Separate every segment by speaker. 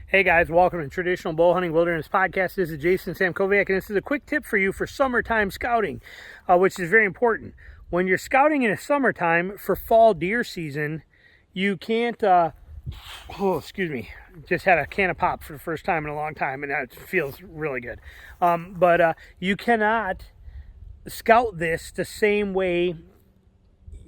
Speaker 1: Hey guys, welcome to Traditional Bow Hunting Wilderness Podcast. This is Jason Samkoviak, and this is a quick tip for you for summertime scouting, which is very important. When you're scouting in the summertime for fall deer season, you can't, excuse me, just had a can of pop for the first time in a long time, and that feels really good. But you cannot scout this the same way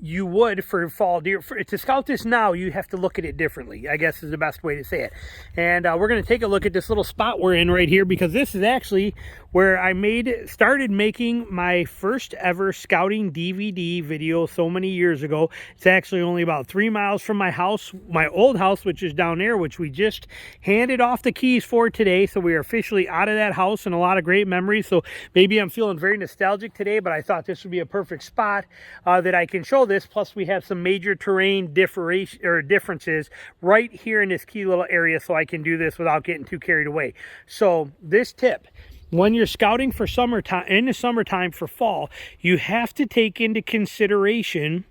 Speaker 1: you would for fall deer. To scout this now, you have to look at it differently, I guess is the best way to say it. And we're going to take a look at this little spot we're in right here, because this is actually where I started making my first ever scouting DVD video so many years ago. It's actually only about 3 miles from my house, my old house, which is down there, which we just handed off the keys for today. So we are officially out of that house, and a lot of great memories. So maybe I'm feeling very nostalgic today, but I thought this would be a perfect spot that I can show this. Plus we have some major terrain differences right here in this key little area, so I can do this without getting too carried away. So this tip: when you're scouting for summertime, in the summertime for fall, you have to take into consideration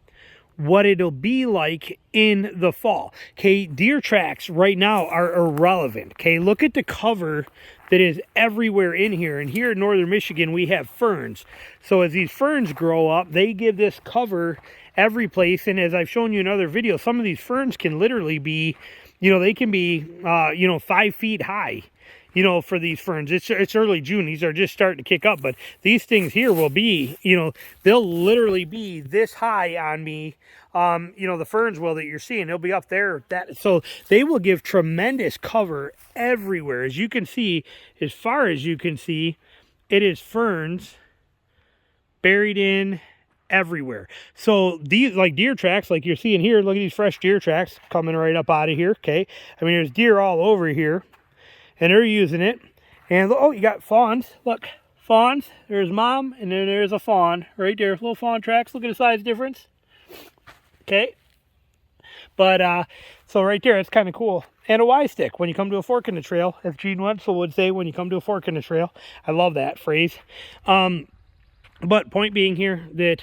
Speaker 1: what it'll be like in the fall. Okay, deer tracks right now are irrelevant. Okay, look at the cover that is everywhere in here. And here in northern Michigan, we have ferns. So as these ferns grow up, they give this cover every place. And as I've shown you in other videos, some of these ferns can literally be, they can be, 5 feet high. For these ferns. It's early June. These are just starting to kick up, but these things here will be, they'll literally be this high on me. The ferns will, that you're seeing, they'll be up there. So they will give tremendous cover everywhere. As you can see, as far as you can see, it is ferns buried in everywhere. So these, like deer tracks, like you're seeing here, look at these fresh deer tracks coming right up out of here. Okay. I mean, there's deer all over here, and they're using it. And oh, you got fawns. Look, fawns. There's mom, and then there's a fawn right there. Little fawn tracks. Look at the size difference. Okay. But so right there, it's kind of cool. And a Y stick when you come to a fork in the trail, as Gene Wetzel would say, when you come to a fork in the trail. I love that phrase. But point being here that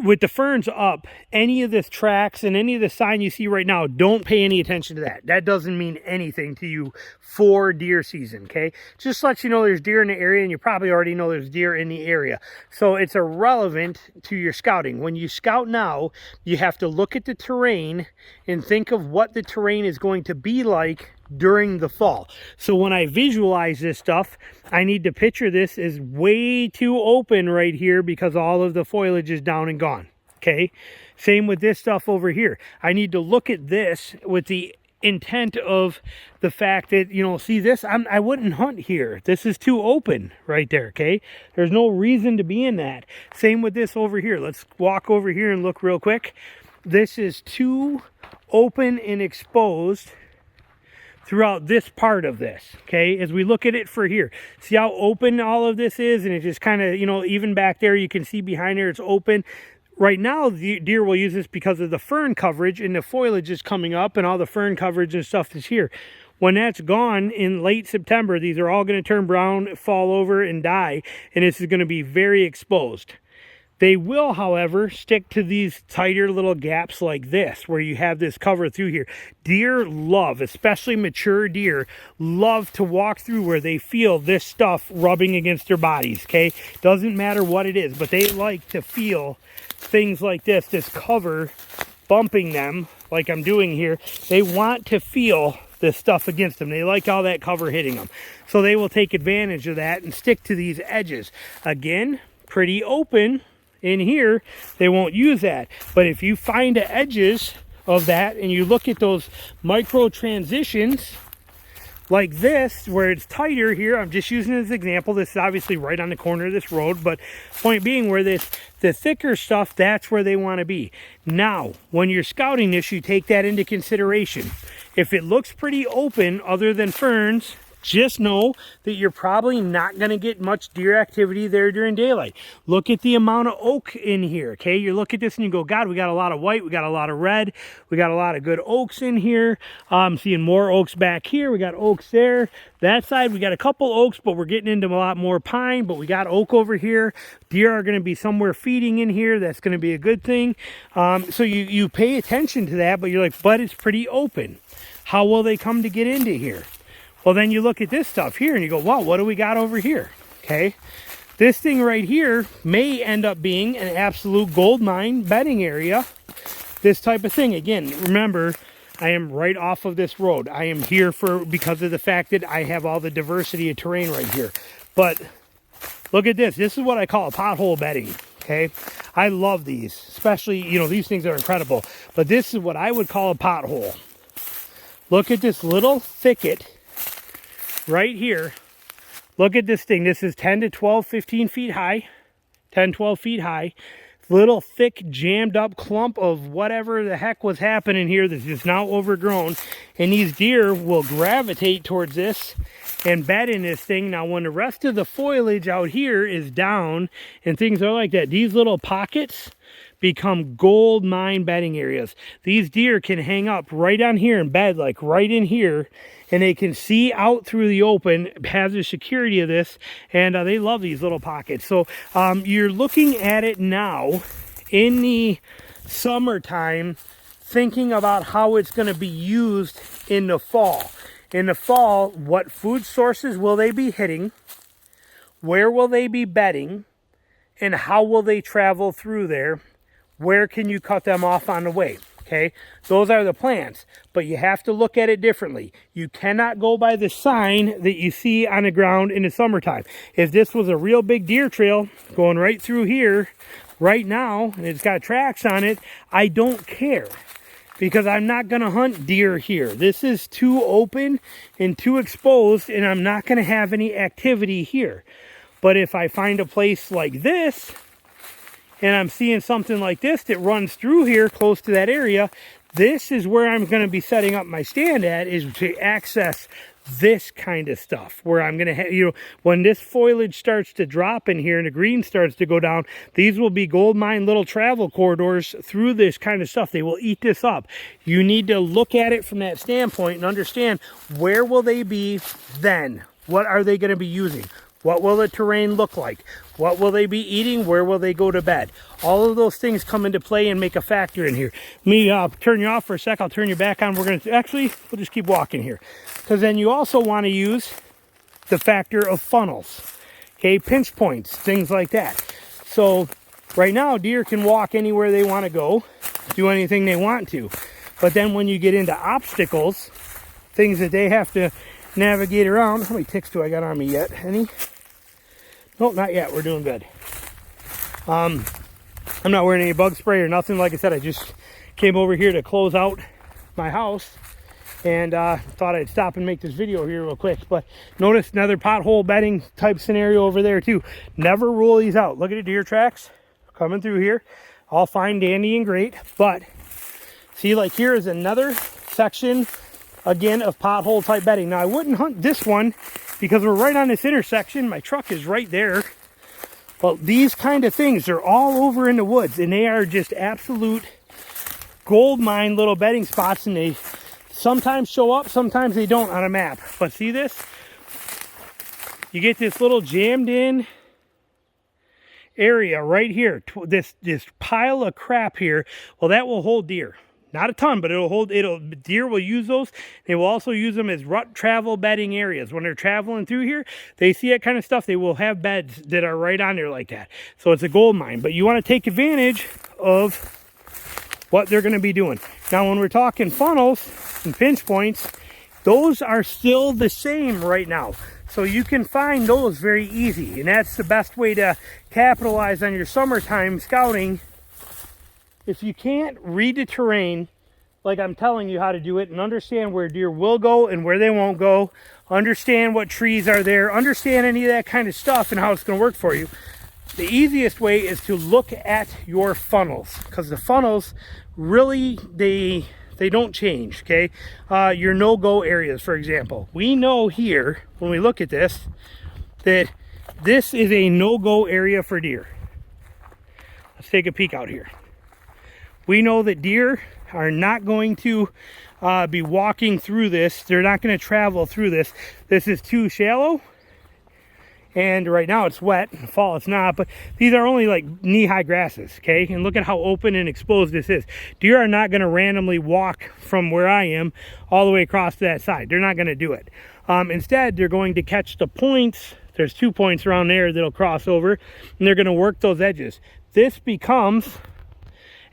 Speaker 1: with the ferns up, any of the tracks and any of the sign you see right now, don't pay any attention to that. That doesn't mean anything to you for deer season, okay? Just let you know there's deer in the area, and you probably already know there's deer in the area. So it's irrelevant to your scouting. When you scout now, you have to look at the terrain and think of what the terrain is going to be like during the fall. So when I visualize this stuff, I need to picture this as way too open right here, because all of the foliage is down and gone. Okay, same with this stuff over here. I need to look at this with the intent of the fact that, see this, I wouldn't hunt here. This is too open right there. Okay, there's no reason to be in that. Same with this over here. Let's walk over here and look real quick. This is too open and exposed throughout this part of this. Okay, as we look at it for here, see how open all of this is, and it just kind of, even back there, you can see behind there it's open. Right now, the deer will use this because of the fern coverage, and the foliage is coming up, and all the fern coverage and stuff is here. When that's gone in late September, these are all going to turn brown, fall over, and die, and this is going to be very exposed. They will, however, stick to these tighter little gaps like this, where you have this cover through here. Deer love, especially mature deer, love to walk through where they feel this stuff rubbing against their bodies, okay? Doesn't matter what it is, but they like to feel things like this cover bumping them, like I'm doing here. They want to feel this stuff against them. They like all that cover hitting them. So they will take advantage of that and stick to these edges. Again, pretty open. In here, they won't use that. But if you find the edges of that and you look at those micro transitions like this, where it's tighter here, I'm just using it as an example. This is obviously right on the corner of this road, but point being, where the thicker stuff, that's where they want to be. Now, when you're scouting this, you take that into consideration. If it looks pretty open, other than ferns just know that you're probably not going to get much deer activity there during daylight. Look at the amount of oak in here, okay? You look at this and you go, God, we got a lot of white, we got a lot of red, we got a lot of good oaks in here. I'm seeing more oaks back here. We got oaks there. That side, we got a couple oaks, but we're getting into a lot more pine, but we got oak over here. Deer are going to be somewhere feeding in here. That's going to be a good thing. So you pay attention to that, but you're like, but it's pretty open. How will they come to get into here? Well, then you look at this stuff here and you go, wow, what do we got over here? Okay. This thing right here may end up being an absolute gold mine bedding area. This type of thing. Again, remember, I am right off of this road. I am here because of the fact that I have all the diversity of terrain right here. But look at this. This is what I call a pothole bedding. Okay. I love these, especially, you know, these things are incredible. But this is what I would call a pothole. Look at this little thicket right here. Look at this thing. This is 10 to 12, 15 feet high. 10, 12 feet high. Little thick jammed up clump of whatever the heck was happening here that's just now overgrown. And these deer will gravitate towards this and bed in this thing. Now when the rest of the foliage out here is down and things are like that, these little pockets become gold mine bedding areas. These deer can hang up right on here and bed like right in here, and they can see out through the open, have the security of this, and they love these little pockets. So you're looking at it now in the summertime, thinking about how it's going to be used in the fall. In the fall, what food sources will they be hitting? Where will they be bedding? And how will they travel through there? Where can you cut them off on the way? Okay, those are the plans, but you have to look at it differently. You cannot go by the sign that you see on the ground in the summertime. If this was a real big deer trail going right through here right now, and it's got tracks on it, I don't care, because I'm not going to hunt deer here. This is too open and too exposed, and I'm not going to have any activity here. But if I find a place like this, and I'm seeing something like this that runs through here close to that area, this is where I'm going to be setting up my stand at, is to access this kind of stuff, where I'm going to have, you know, when this foliage starts to drop in here and the green starts to go down, these will be gold mine little travel corridors through this kind of stuff. They will eat this up. You need to look at it from that standpoint and understand, where will they be then? What are they going to be using? What will the terrain look like? What will they be eating? Where will they go to bed? All of those things come into play and make a factor in here. Let me turn you off for a sec. I'll turn you back on. We're going to, actually, we'll just keep walking here. Because then you also want to use the factor of funnels. Okay, pinch points, things like that. So right now, deer can walk anywhere they want to go, do anything they want to. But then when you get into obstacles, things that they have to navigate around. How many ticks do I got on me yet? Any? Nope, not yet. We're doing good. I'm not wearing any bug spray or nothing. Like I said, I just came over here to close out my house, and thought I'd stop and make this video here real quick. But notice another pothole bedding type scenario over there too. Never rule these out. Look at the deer tracks coming through here, all fine, dandy, and great. But see, like here is another section again of pothole type bedding. Now I wouldn't hunt this one because we're right on this intersection. My truck is right there. But these kind of things are all over in the woods, and they are just absolute gold mine little bedding spots, and they sometimes show up, sometimes they don't on a map. But see this? You get this little jammed in area right here, this pile of crap here. Well, that will hold deer. Not a ton, but deer will use those. They will also use them as rut travel bedding areas. When they're traveling through here, they see that kind of stuff. They will have beds that are right on there like that. So it's a gold mine, but you want to take advantage of what they're going to be doing. Now, when we're talking funnels and pinch points, those are still the same right now. So you can find those very easy. And that's the best way to capitalize on your summertime scouting. If you can't read the terrain like I'm telling you how to do it, and understand where deer will go and where they won't go, understand what trees are there, understand any of that kind of stuff and how it's going to work for you, the easiest way is to look at your funnels. Because the funnels really, They don't change, okay? Your no-go areas, for example. We know here, when we look at this, that this is a no-go area for deer. Let's take a peek out here. We know that deer are not going to be walking through this. They're not going to travel through this. This is too shallow. And right now it's wet. In the fall it's not, but these are only like knee-high grasses, okay? And look at how open and exposed this is. Deer are not going to randomly walk from where I am all the way across to that side. They're not going to do it. Instead, they're going to catch the points. There's 2 points around there that'll cross over, and they're going to work those edges. This becomes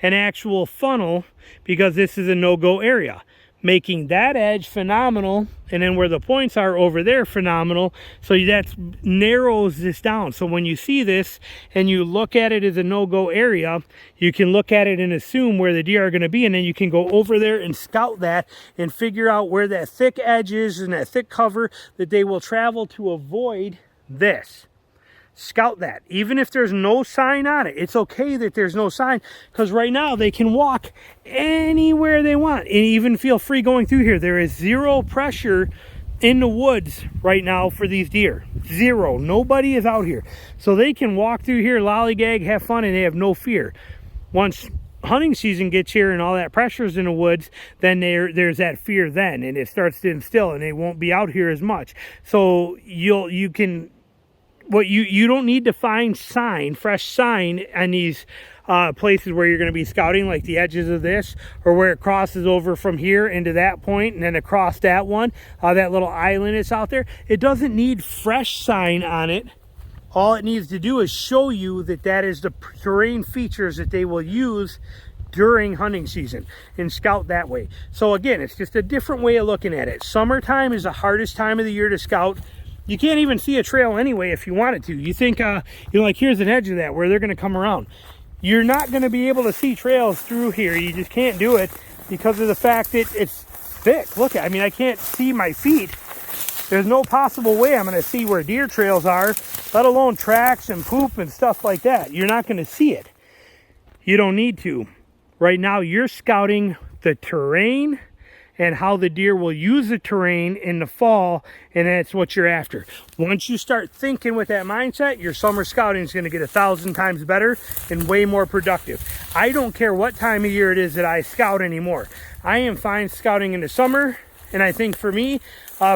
Speaker 1: an actual funnel because this is a no-go area, making that edge phenomenal, and then where the points are over there phenomenal. So that narrows this down. So when you see this and you look at it as a no-go area, you can look at it and assume where the deer are going to be, and then you can go over there and scout that and figure out where that thick edge is and that thick cover that they will travel to avoid this. Scout that. Even if there's no sign on it, it's okay that there's no sign, because right now they can walk anywhere they want and even feel free going through here. There is zero pressure in the woods right now for these deer. Zero. Nobody is out here. So they can walk through here, lollygag, have fun, and they have no fear. Once hunting season gets here and all that pressure's in the woods, then there's that fear then, and it starts to instill, and they won't be out here as much. So you don't need to find fresh sign on these places where you're going to be scouting, like the edges of this, or where it crosses over from here into that point and then across that one, that little island that's out there. It doesn't need fresh sign on it. All it needs to do is show you that that is the terrain features that they will use during hunting season, and scout that way. So again, it's just a different way of looking at it. Summertime is the hardest time of the year to scout. You can't even see a trail anyway if you wanted to. You think, like here's an edge of that where they're going to come around. You're not going to be able to see trails through here. You just can't do it because of the fact that it's thick. Look, I mean, I can't see my feet. There's no possible way I'm going to see where deer trails are, let alone tracks and poop and stuff like that. You're not going to see it. You don't need to. Right now, you're scouting the terrain and how the deer will use the terrain in the fall, and that's what you're after. Once you start thinking with that mindset, your summer scouting is going to get 1,000 times better and way more productive. I don't care what time of year it is that I scout anymore. I am fine scouting in the summer, and I think for me,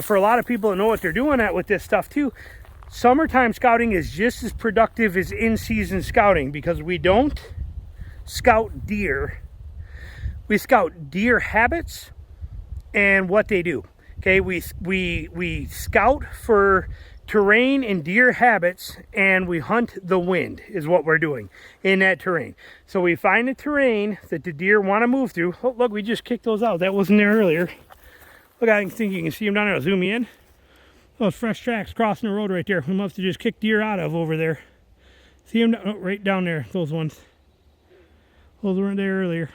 Speaker 1: for a lot of people that know what they're doing with this stuff too, summertime scouting is just as productive as in-season scouting, because we don't scout deer. We scout deer habits and what they do. Okay, we scout for terrain and deer habits, and we hunt the wind is what we're doing in that terrain. So we find the terrain that the deer want to move through. Oh, look, we just kicked those out. That wasn't there earlier. Look, I think you can see them down there. I'll zoom you in. Those fresh tracks crossing the road right there. We must have just kicked deer out of over there. See them right down there, those ones. Those weren't there earlier.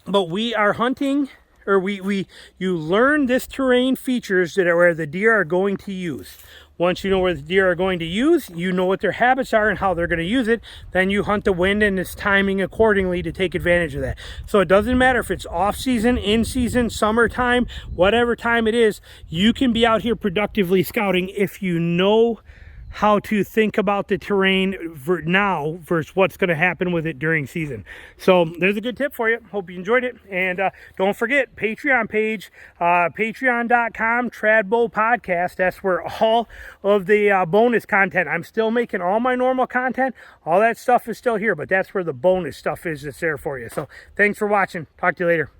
Speaker 1: But we are hunting, or you learn this terrain features that are where the deer are going to use. Once you know where the deer are going to use, you know what their habits are and how they're going to use it, then you hunt the wind and its timing accordingly to take advantage of that. So it doesn't matter if it's off season, in season, summertime, whatever time it is, you can be out here productively scouting if you know how to think about the terrain now versus what's going to happen with it during season. So there's a good tip for you. Hope you enjoyed it. And don't forget, Patreon page, patreon.com, Tradbow Podcast. That's where all of the bonus content. I'm still making all my normal content. All that stuff is still here, but that's where the bonus stuff is that's there for you. So thanks for watching. Talk to you later.